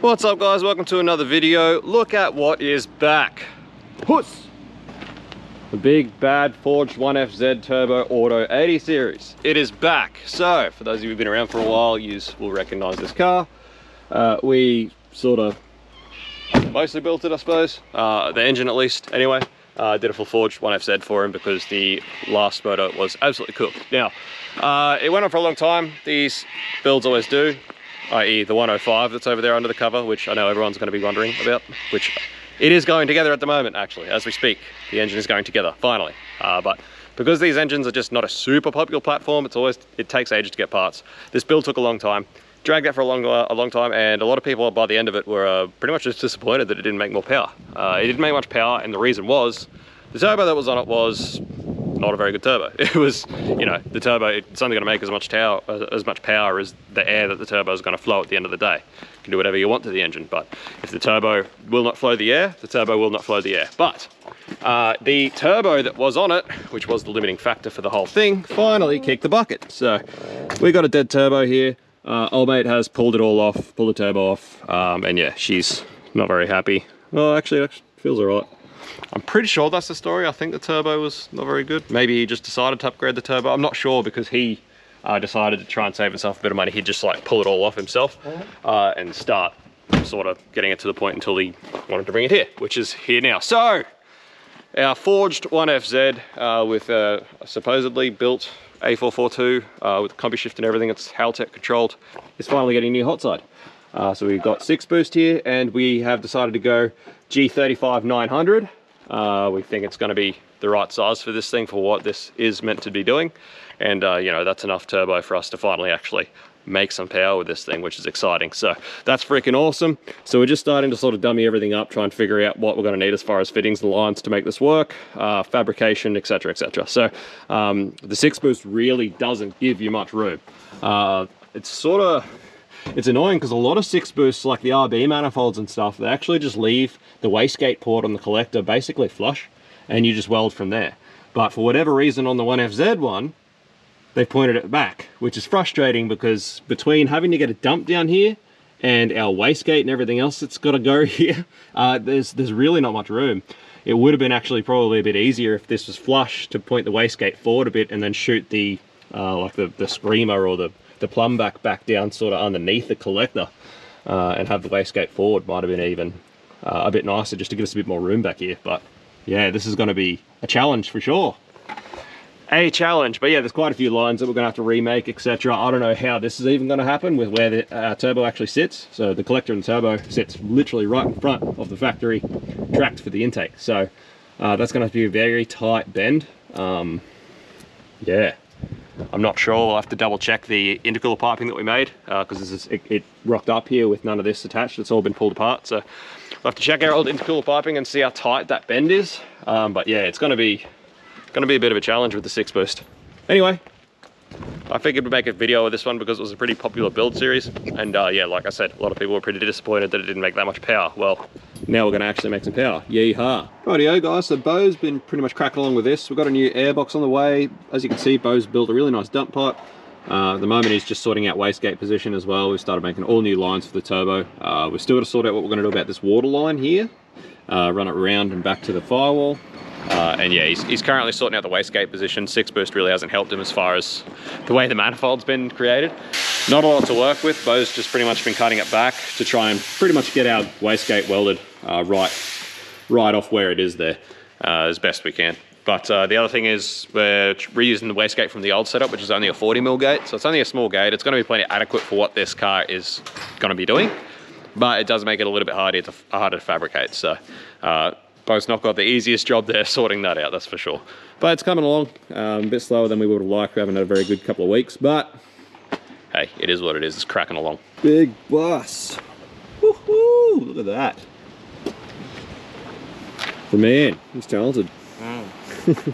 What's up guys, welcome to another video. Look at what is back. Puss! The big bad forged 1FZ Turbo Auto 80 series. It is back. So, for those of you who've been around for a while, you will recognize this car. We sort of mostly built it, I suppose. The engine at least, anyway. Did a full forged 1FZ for him because the last motor was absolutely cooked. Now, it went on for a long time. These builds always do, i.e. the 105 that's over there under the cover, which I know everyone's going to be wondering about, which it is going together at the moment, actually, as we speak. The engine is going together, finally. But because these engines are just not a super popular platform, it takes ages to get parts. This build took a long time. Dragged out for a long time, and a lot of people by the end of it were pretty much just disappointed that it didn't make more power. It didn't make much power, and the reason was the turbo that was on it was not a very good turbo. It was, you know, the turbo, it's only going to make as much power as the air that the turbo is going to flow at the end of the day. You can do whatever you want to the engine, but if the turbo will not flow the air, the turbo will not flow the air. But the turbo that was on it, which was the limiting factor for the whole thing, finally kicked the bucket. So we got a dead turbo here. Old mate has pulled it all off, pulled the turbo off, and yeah, she's not very happy. Well, actually, it feels all right. I'm pretty sure that's the story. I think the turbo was not very good. Maybe he just decided to upgrade the turbo. I'm not sure, because he decided to try and save himself a bit of money. He'd just like pull it all off himself and start sort of getting it to the point until he wanted to bring it here, which is here now. So, our forged 1FZ with a supposedly built A442 with combi shift and everything, it's Haltech controlled, is finally getting new hot side. So we've got 6 boost here, and we have decided to go G35 900. We think it's going to be the right size for this thing, for what this is meant to be doing. And you know, that's enough turbo for us to finally actually make some power with this thing, which is exciting. So that's freaking awesome. So we're just starting to sort of dummy everything up, try and figure out what we're going to need as far as fittings and lines to make this work, fabrication, etc, etc. So the 6 boost really doesn't give you much room. It's annoying because a lot of 6 boosts, like the RB manifolds and stuff, they actually just leave the wastegate port on the collector basically flush, and you just weld from there. But for whatever reason on the 1FZ one, they pointed it back, which is frustrating, because between having to get a dump down here and our wastegate and everything else that's got to go here, there's really not much room. It would have been actually probably a bit easier if this was flush, to point the wastegate forward a bit and then shoot the like the screamer or the plumb back down sort of underneath the collector, and have the wastegate forward. Might have been even a bit nicer, just to give us a bit more room back here. But yeah, this is going to be a challenge for sure. A challenge. But yeah, there's quite a few lines that we're going to have to remake, etc. I don't know how this is even going to happen with where the turbo actually sits. So the collector and the turbo sits literally right in front of the factory tracked for the intake. So that's going to have to be a very tight bend. Yeah, I'm not sure. We'll have to double check the intercooler piping that we made, because it rocked up here with none of this attached. It's all been pulled apart. So we'll have to check our old intercooler piping and see how tight that bend is. But yeah, it's going to be a bit of a challenge with the 6 boost. Anyway, I figured we'd make a video of this one because it was a pretty popular build series, and yeah, like I said, a lot of people were pretty disappointed that it didn't make that much power. Well, now we're going to actually make some power. Yeehaw. Rightio guys, so Bo's been pretty much cracking along with this. We've got a new airbox on the way. As you can see, Bo's built a really nice dump pipe. At the moment he's just sorting out wastegate position as well. We've started making all new lines for the turbo. We've still got to sort out what we're going to do about this water line here. Run it around and back to the firewall. And yeah, he's currently sorting out the wastegate position. 6 boost really hasn't helped him as far as the way the manifold's been created. Not a lot to work with. Bo's just pretty much been cutting it back to try and pretty much get our wastegate welded right off where it is there, as best we can. But the other thing is we're reusing the wastegate from the old setup, which is only a 40mm gate. So it's only a small gate. It's going to be plenty adequate for what this car is going to be doing. But it does make it a little bit harder to fabricate. So Bo's not got the easiest job there sorting that out, that's for sure. But it's coming along a bit slower than we would have liked. We haven't had a very good couple of weeks, but hey, it is what it is. It's cracking along. Big boss. Woohoo! Look at that. The man, he's talented.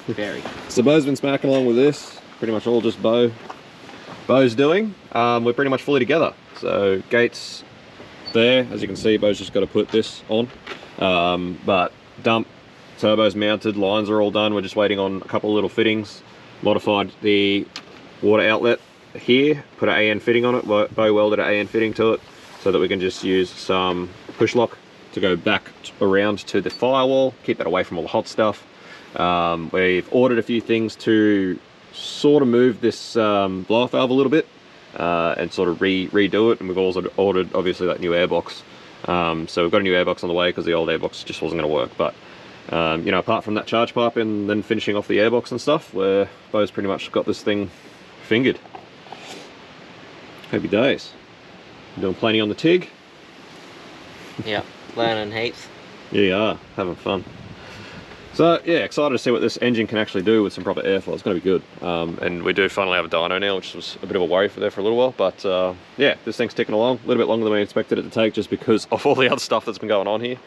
Very. So Bo's been smacking along with this. Pretty much all just Bo's doing. We're pretty much fully together. So gates there, as you can see, Bo's just got to put this on. But dump, turbo's mounted, lines are all done. We're just waiting on a couple of little fittings. Modified the water outlet here, put an AN fitting on it. Bo welded an AN fitting to it. so that we can just use some push lock to go back around to the firewall, keep it away from all the hot stuff. We've ordered a few things to sort of move this blow-off valve a little bit and sort of redo it, and we've also ordered obviously that new airbox. So we've got a new airbox on the way because the old airbox just wasn't going to work. But you know, apart from that charge pipe and then finishing off the airbox and stuff, Bo's pretty much got this thing fingered. Happy days. Doing plenty on the TIG. Yeah, learning heaps. Yeah, you are having fun. So yeah, excited to see what this engine can actually do with some proper airflow. It's going to be good. And we do finally have a dyno now, which was a bit of a worry for a little while. But yeah, this thing's ticking along a little bit longer than we expected it to take, just because of all the other stuff that's been going on here,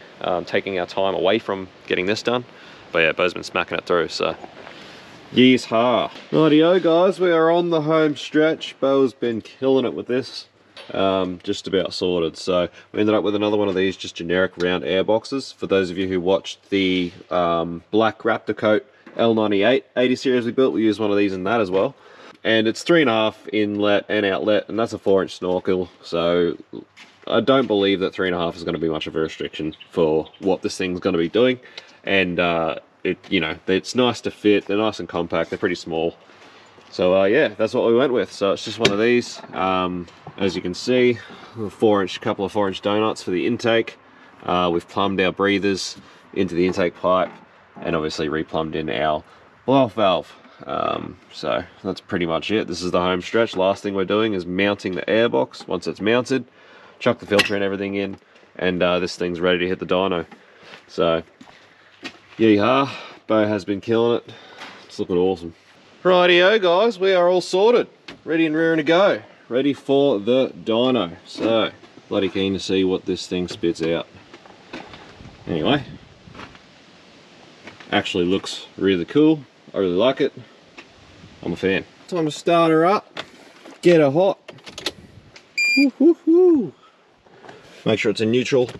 taking our time away from getting this done. But yeah, Bo's been smacking it through. So yeehaw. Rightio guys, we are on the home stretch. Bo's been killing it with this. Just about sorted. So we ended up with another one of these just generic round air boxes. For those of you who watched the black Raptor Coat L98 80 series we built, we used one of these in that as well. And it's 3.5 inlet and outlet, and that's a 4-inch snorkel. So I don't believe that 3.5 is going to be much of a restriction for what this thing's going to be doing. And you know, it's nice to fit. They're nice and compact. They're pretty small. So yeah, that's what we went with. So it's just one of these. As you can see, a couple of 4-inch donuts for the intake. We've plumbed our breathers into the intake pipe, and obviously replumbed in our blow-off valve. So that's pretty much it. This is the home stretch. Last thing we're doing is mounting the airbox. Once it's mounted, chuck the filter and everything in, and this thing's ready to hit the dyno. So yeehaw, Bo has been killing it. It's looking awesome. Rightio guys, we are all sorted, ready and raring to go, ready for the dyno. So bloody keen to see what this thing spits out. Anyway, actually looks really cool. I really like it. I'm a fan. Time to start her up, get her hot. Woo, woo, woo. Make sure it's in neutral.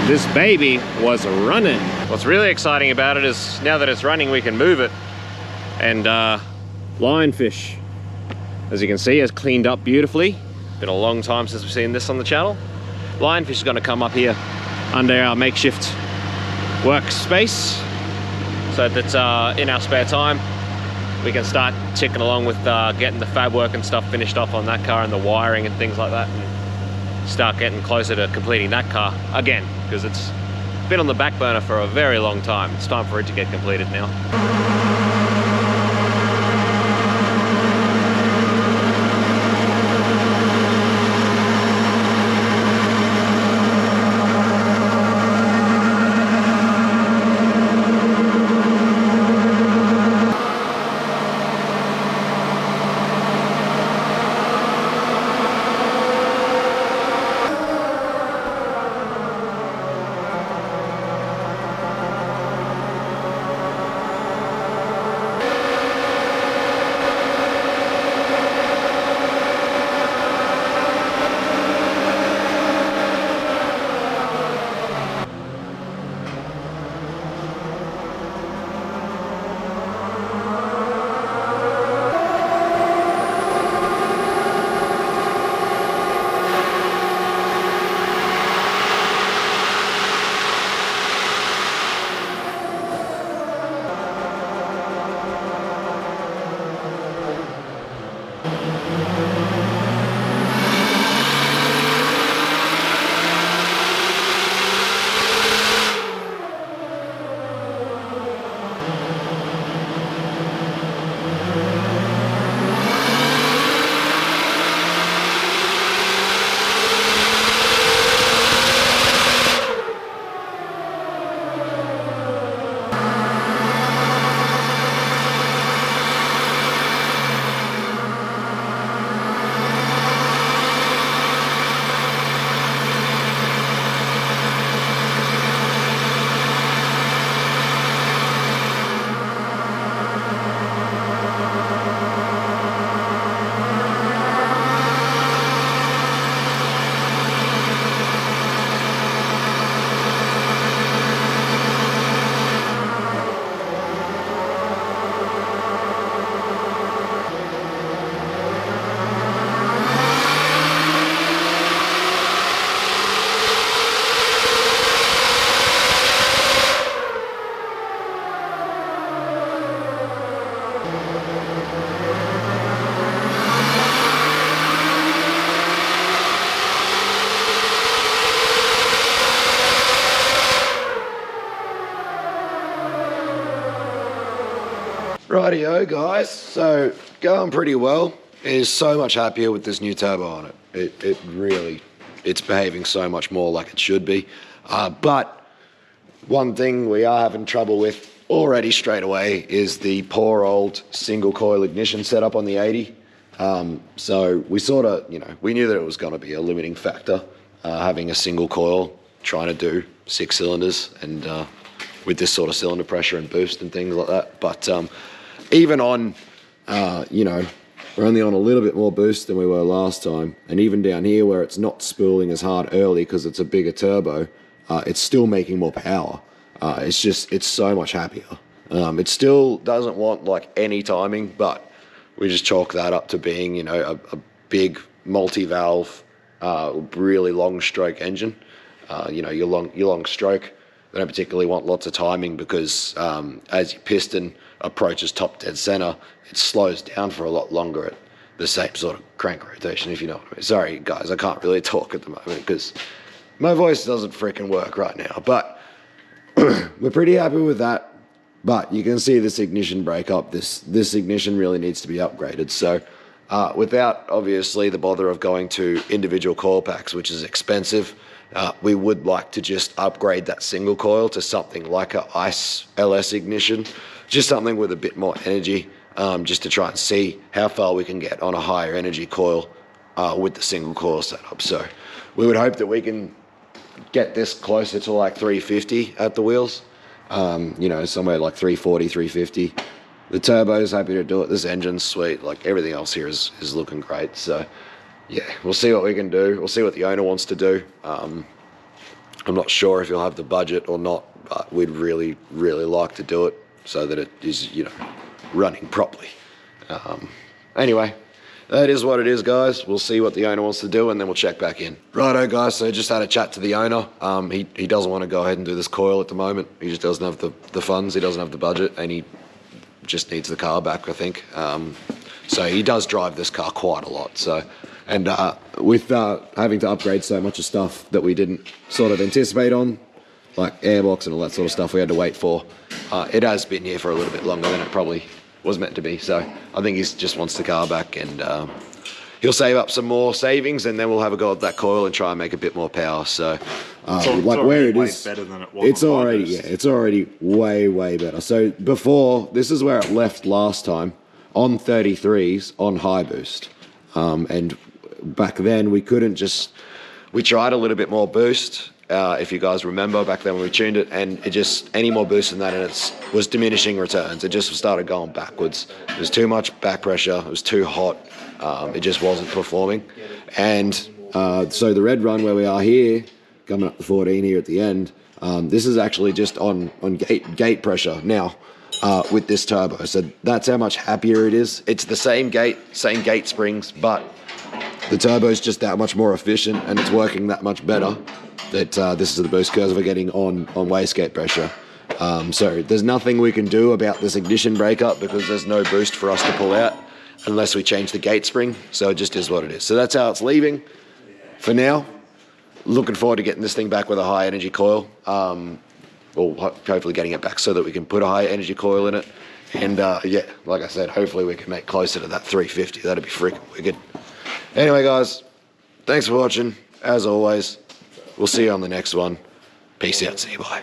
This baby was running. What's really exciting about it is now that it's running, we can move it. And lionfish, as you can see, has cleaned up beautifully. Been a long time since we've seen this on the channel. Lionfish is going to come up here under our makeshift workspace, so that in our spare time we can start ticking along with getting the fab work and stuff finished off on that car, and the wiring and things like that, and start getting closer to completing that car again, because it's been on the back burner for a very long time. It's time for it to get completed now. Rightio guys, so going pretty well. Is so much happier with this new turbo on it. It really, it's behaving so much more like it should be. But one thing we are having trouble with already straight away is the poor old single coil ignition setup on the 80. So we sort of, you know, we knew that it was going to be a limiting factor, having a single coil, trying to do 6 cylinders and with this sort of cylinder pressure and boost and things like that. But even on, you know, we're only on a little bit more boost than we were last time. And even down here where it's not spooling as hard early because it's a bigger turbo, it's still making more power. It's just, it's so much happier. It still doesn't want like any timing, but we just chalk that up to being, you know, a big multi-valve, really long stroke engine. You know, your long stroke, they don't particularly want lots of timing because as your piston approaches top dead center, it slows down for a lot longer at the same sort of crank rotation, if you know what I mean. Sorry guys, I can't really talk at the moment because my voice doesn't freaking work right now, but we're pretty happy with that. But you can see this ignition breakup, this ignition really needs to be upgraded. So without obviously the bother of going to individual coil packs, which is expensive, we would like to just upgrade that single coil to something like a ICE LS ignition, just something with a bit more energy, just to try and see how far we can get on a higher energy coil with the single coil setup. So we would hope that we can get this closer to like 350 at the wheels, you know, somewhere like 340, 350. The turbo's happy to do it. This engine's sweet. Like everything else here is looking great. So yeah, we'll see what we can do. We'll see what the owner wants to do. I'm not sure if he'll have the budget or not, but we'd really, really like to do it so that it is, you know, running properly. Anyway, that is what it is, guys. We'll see what the owner wants to do and then we'll check back in. Righto, guys, so just had a chat to the owner. He doesn't want to go ahead and do this coil at the moment. He just doesn't have the funds, he doesn't have the budget, and he just needs the car back, I think. So he does drive this car quite a lot. So, and with having to upgrade so much of stuff that we didn't sort of anticipate on, like airbox and all that sort of stuff we had to wait for, it has been here for a little bit longer than it probably was meant to be. So I think he just wants the car back, and he'll save up some more savings, and then we'll have a go at that coil and try and make a bit more power. So like where it is, better than it was. it's already, yeah, it's already way better. So before, this is where it left last time on 33s on high boost, and back then we couldn't just, we tried a little bit more boost. If you guys remember back then when we tuned it, and it just, any more boost than that, and it was diminishing returns. It just started going backwards. There was too much back pressure. It was too hot. It just wasn't performing. And so the red run where we are here, coming up to 14 here at the end, this is actually just on gate pressure now with this turbo. So that's how much happier it is. It's the same gate springs, but the turbo is just that much more efficient and it's working that much better. That this is the boost curves we're getting on wastegate pressure. So there's nothing we can do about this ignition breakup because there's no boost for us to pull out unless we change the gate spring. So it just is what it is. So that's how it's leaving for now. Looking forward to getting this thing back with a high energy coil. Or hopefully getting it back so that we can put a high energy coil in it. And yeah, like I said, hopefully we can make closer to that 350. That'd be freaking wicked. Anyway, guys, thanks for watching. As always, we'll see you on the next one. Peace out. See you. Bye.